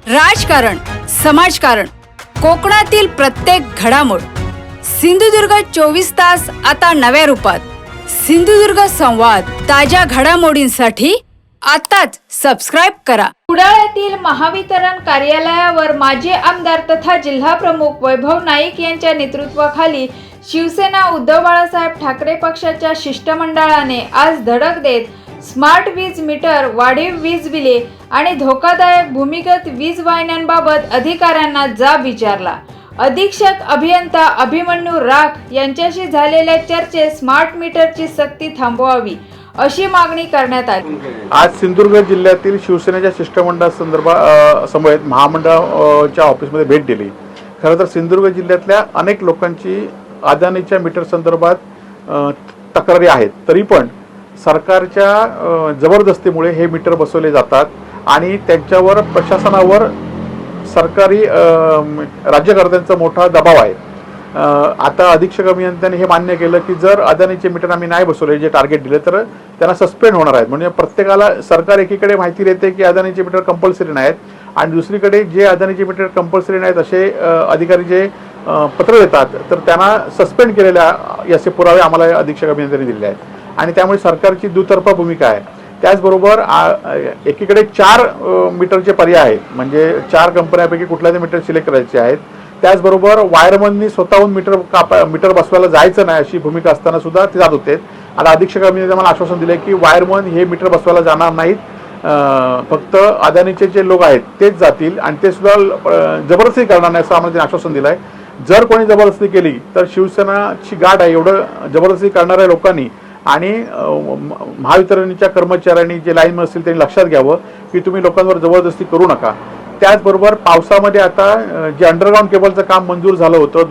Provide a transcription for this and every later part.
राजकारण, समाजकारण, कोकणातील प्रत्येक घडामोड. सिंधुदुर्ग 24 तास आता नव्या रूपात. सिंधुदुर्ग संवाद. ताज्या घडामोडींसाठी आताच सबस्क्राइब करा. कुडाळ्यातील महावितरण कार्यालयावर माजी आमदार तथा जिल्हा प्रमुख वैभव नाईक यांच्या नेतृत्वाखाली शिवसेना उद्धव बाळासाहेब ठाकरे पक्षाच्या शिष्टमंडळाने आज धडक देत स्मार्ट वीज मीटर, वाढीव वीज बिले आणि धोकादायक भूमिगत वीज वाहिन्यांबाबत अधिकाऱ्यांना जाब विचारला. अधीक्षक अभियंता अभिमन्यू राख यांच्याशी झालेल्या चर्चेत स्मार्ट मीटरची सक्ती थांबवावी अशी मागणी करण्यात आली. आज सिंधुदुर्ग जिल्ह्यातील शिवसेनेच्या शिष्टमंडळासंदर्भात समवेत महामंडळाच्या ऑफिसमध्ये भेट दिली. खरं तर सिंधुदुर्ग जिल्ह्यातल्या अनेक लोकांची अदानीच्या मीटर संदर्भात तक्रारी आहेत. तरी पण सरकारच्या जबरदस्तीमुळे हे मीटर बसवले जातात आणि त्यांच्यावर प्रशासनावर सरकारी राज्यकर्त्यांचा मोठा दबाव आहे. आता अधीक्षक अभियंत्यांनी हे मान्य केलं की जर अदानीचे मीटर आम्ही नाही बसवले, जे टार्गेट दिले, तर त्यांना सस्पेंड होणार आहेत. म्हणजे प्रत्येकाला सरकार एकीकडे माहिती देते की अदानीचे मीटर कंपल्सरी नाहीत आणि दुसरीकडे जे अदानीचे मीटर कंपल्सरी नाहीत असे अधिकारी जे पत्र देतात तर त्यांना सस्पेंड केलेल्या असे पुरावे आम्हाला अधीक्षक अभियंत्यांनी दिलेले आहेत. आणि त्यामुळे सरकारची दुतर्फा भूमिका आहे. त्याचबरोबर एकीकडे 4 मीटरचे पर्याय आहेत, म्हणजे 4 कंपन्यांपैकी कुठल्याही मीटर सिलेक्ट करायचे आहेत. त्याचबरोबर वायरमननी स्वतःहून मीटर बसवायला जायचं नाही अशी भूमिका असताना सुद्धा ते जात होते. आता अधीक्षक अभियंत्यांनी मला आश्वासन दिले की वायरमन हे मीटर बसवायला जाणार नाहीत, फक्त अदानीचे जे लोक आहेत तेच जातील आणि ते सुद्धा जबरदस्ती करणार नाही असं आम्हाला त्यांनी आश्वासन दिलं आहे. जर कोणी जबरदस्ती केली तर शिवसेनाची गाठ आहे. एवढं जबरदस्ती करणाऱ्या लोकांनी आणि महावितरणच्या कर्मचाऱ्यांनी जे लाईन असतील त्यांनी लक्षात घ्यावं की तुम्ही लोकांवर जबरदस्ती करू नका. त्याचबरोबर पावसामध्ये आता जे अंडरग्राऊंड केबलचं काम मंजूर झालं होतं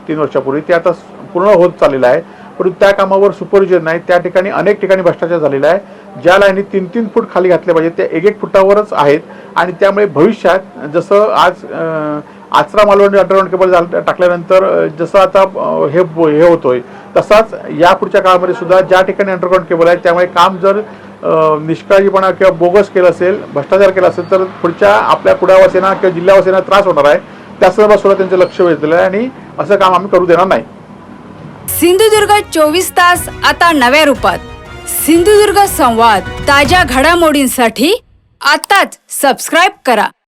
3 वर्षापूर्वी, ते आता पूर्ण होत चाललेलं आहे. परंतु त्या कामावर सुपरविजन नाही. त्या ठिकाणी अनेक ठिकाणी भ्रष्टाचार झालेला आहे. ज्या लाईनी 3-3 फूट खाली घातल्या पाहिजे त्या 1-1 फुटावरच आहेत आणि त्यामुळे भविष्यात जसं आज आचरा मालवणी अंडरग्राऊंड केबल टाकल्यानंतर जसं आता हे होतोय तसाच या पुढच्या काळामध्ये सुद्धा ज्या ठिकाणी अंडरग्राऊंड केबल आहे त्यामुळे काम जर निष्काळजीपणा किंवा बोगस केलं असेल, भ्रष्टाचार केला असेल तर पुढच्या आपल्या कुडावासींना किंवा जिल्हावासींना त्रास होणार आहे. त्या संदर्भात सुद्धा त्यांचं लक्ष वेधलेलं आहे आणि असं काम आम्ही करू देणार नाही. सिंधुदुर्ग 24 तास आता नव्या रूपात. सिंधुदुर्ग संवाद. ताज्या घडामोडींसाठी आताच सबस्क्राइब करा.